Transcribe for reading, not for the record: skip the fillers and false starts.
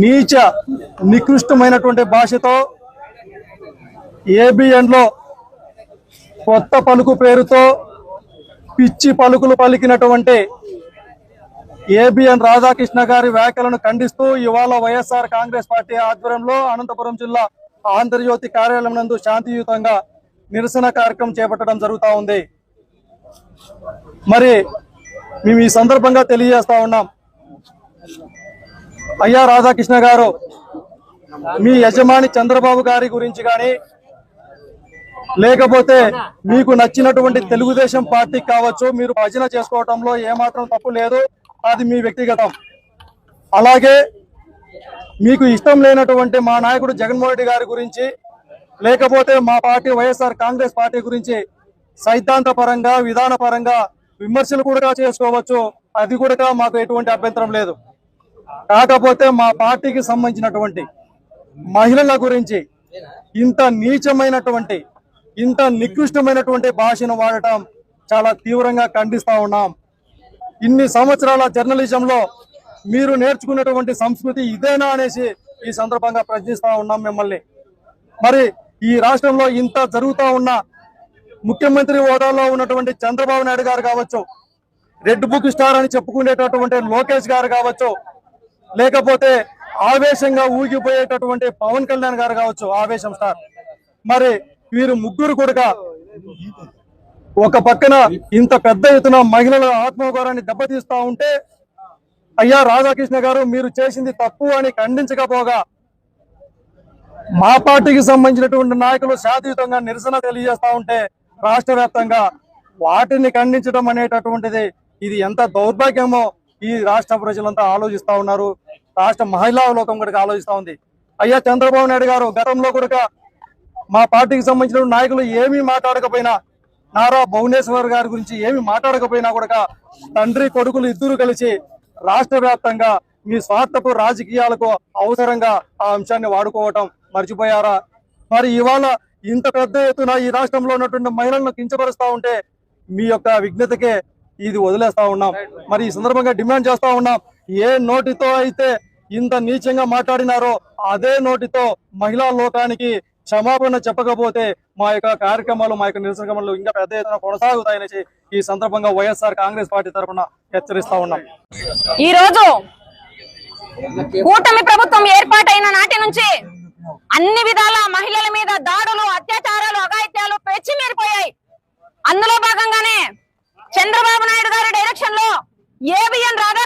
నీచ నికృష్టమైనటువంటి భాషతో ఏబిఎన్ లో కొత్త పలుకు పేరుతో పిచ్చి పలుకులు పలికినటువంటి ఏబిఎన్ రాధాకృష్ణ గారి వ్యాఖ్యలను ఖండిస్తూ ఇవాళ వైఎస్ఆర్ కాంగ్రెస్ పార్టీ ఆధ్వర్యంలో అనంతపురం జిల్లా ఆంధ్రజ్యోతి కార్యాలయం నందు శాంతియుతంగా నిరసన కార్యక్రమం చేపట్టడం జరుగుతూ ఉంది. మరి మేము ఈ సందర్భంగా తెలియజేస్తా ఉన్నాం, అయ్యా రాధాకృష్ణ గారు, మీ యజమాని చంద్రబాబు గారి గురించి కానీ లేకపోతే మీకు నచ్చినటువంటి తెలుగుదేశం పార్టీకి కావచ్చు, మీరు భజన చేసుకోవటంలో ఏమాత్రం తప్పు లేదు, అది మీ వ్యక్తిగతం. అలాగే మీకు ఇష్టం లేనటువంటి మా నాయకుడు జగన్మోహన్ రెడ్డి గారి గురించి లేకపోతే మా పార్టీ వైఎస్ఆర్ కాంగ్రెస్ పార్టీ గురించి సైద్ధాంత పరంగా విధాన పరంగా విమర్శలు కూడా చేసుకోవచ్చు, అది కూడా మాకు ఎటువంటి అభ్యంతరం లేదు. కాకపోతే మా పార్టీకి సంబంధించినటువంటి మహిళల గురించి ఇంత నీచమైనటువంటి ఇంత నికృష్టమైనటువంటి భాషను వాడటం చాలా తీవ్రంగా ఖండిస్తా ఉన్నాం. ఇన్ని సంవత్సరాల జర్నలిజంలో మీరు నేర్చుకున్నటువంటి సంస్కృతి ఇదేనా అనేసి ఈ సందర్భంగా ప్రశ్నిస్తా ఉన్నాం మిమ్మల్ని. మరి ఈ రాష్ట్రంలో ఇంత జరుగుతూ ఉన్న ముఖ్యమంత్రి హోదాలో ఉన్నటువంటి చంద్రబాబు నాయుడు గారు కావచ్చు, రెడ్ బుక్ స్టార్ అని చెప్పుకునేటటువంటి లోకేష్ గారు కావచ్చు, లేకపోతే ఆవేశంగా ఊగిపోయేటటువంటి పవన్ కళ్యాణ్ గారు కావచ్చు, ఆవేశం స్టార్, మరి వీరు ముగ్గురు కూడా ఒక పక్కన ఇంత పెద్ద ఎత్తున మహిళల ఆత్మగౌరవాన్ని దెబ్బతీస్తా ఉంటే, అయ్యా రాధాకృష్ణ గారు మీరు చేసింది తప్పు అని ఖండించకపోగా మా పార్టీకి సంబంధించినటువంటి నాయకులు శాంతియుతంగా నిరసన తెలియజేస్తా ఉంటే రాష్ట్ర వ్యాప్తంగా వాటిని ఖండించడం అనేటటువంటిది ఇది ఎంత దౌర్భాగ్యమో ఈ రాష్ట్ర ప్రజలంతా ఆలోచిస్తా ఉన్నారు. రాష్ట్ర మహిళా లోకం కూడా ఆలోచిస్తా ఉంది. అయ్యా చంద్రబాబు నాయుడు గారు గతంలో కూడా మా పార్టీకి సంబంధించిన నాయకులు ఏమీ మాట్లాడకపోయినా, నారా భువనేశ్వర్ గారి గురించి ఏమి మాట్లాడకపోయినా కూడా తండ్రి కొడుకులు ఇద్దరు కలిసి రాష్ట్ర వ్యాప్తంగా మీ స్వార్థపు రాజకీయాలకు అవసరంగా ఆ అంశాన్ని వాడుకోవటం మర్చిపోయారా? మరి ఇవాళ ఇంత పెద్ద ఎత్తున ఈ రాష్ట్రంలో ఉన్నటువంటి మహిళలను కించపరుస్తా ఉంటే మీ యొక్క విఘ్నతకే ఇది వదిలేస్తా ఉన్నాం. మరి ఈ సందర్భంగా డిమాండ్ చేస్తా ఉన్నాం, ఏ నోటితో అయితే ఇంత నీచంగా మాట్లాడినారో అదే నోటితో మహిళా లోకానికి క్షమాపణ చెప్పకపోతే మా యొక్క కార్యక్రమాలు, మా యొక్క నిరసన క్రమాలు ఇంకా పెద్ద ఎత్తున కొనసాగుతాయనేసి ఈ సందర్భంగా వైఎస్ఆర్ కాంగ్రెస్ పార్టీ తరఫున హెచ్చరిస్తా ఉన్నాం. ఈ రోజు కూటమి ప్రభుత్వం ఏర్పాటైన నాటి నుంచి అన్ని విధాల మహిళల మీద దాడులు, అత్యాచారాలు, అఘాయిత్యాలు పెచ్చిమీరిపోయాయి. అందులో భాగంగానే చంద్రబాబు నాయుడు గారి డైరెక్షన్ లో ఏబిఎన్ రాధాకృష్ణ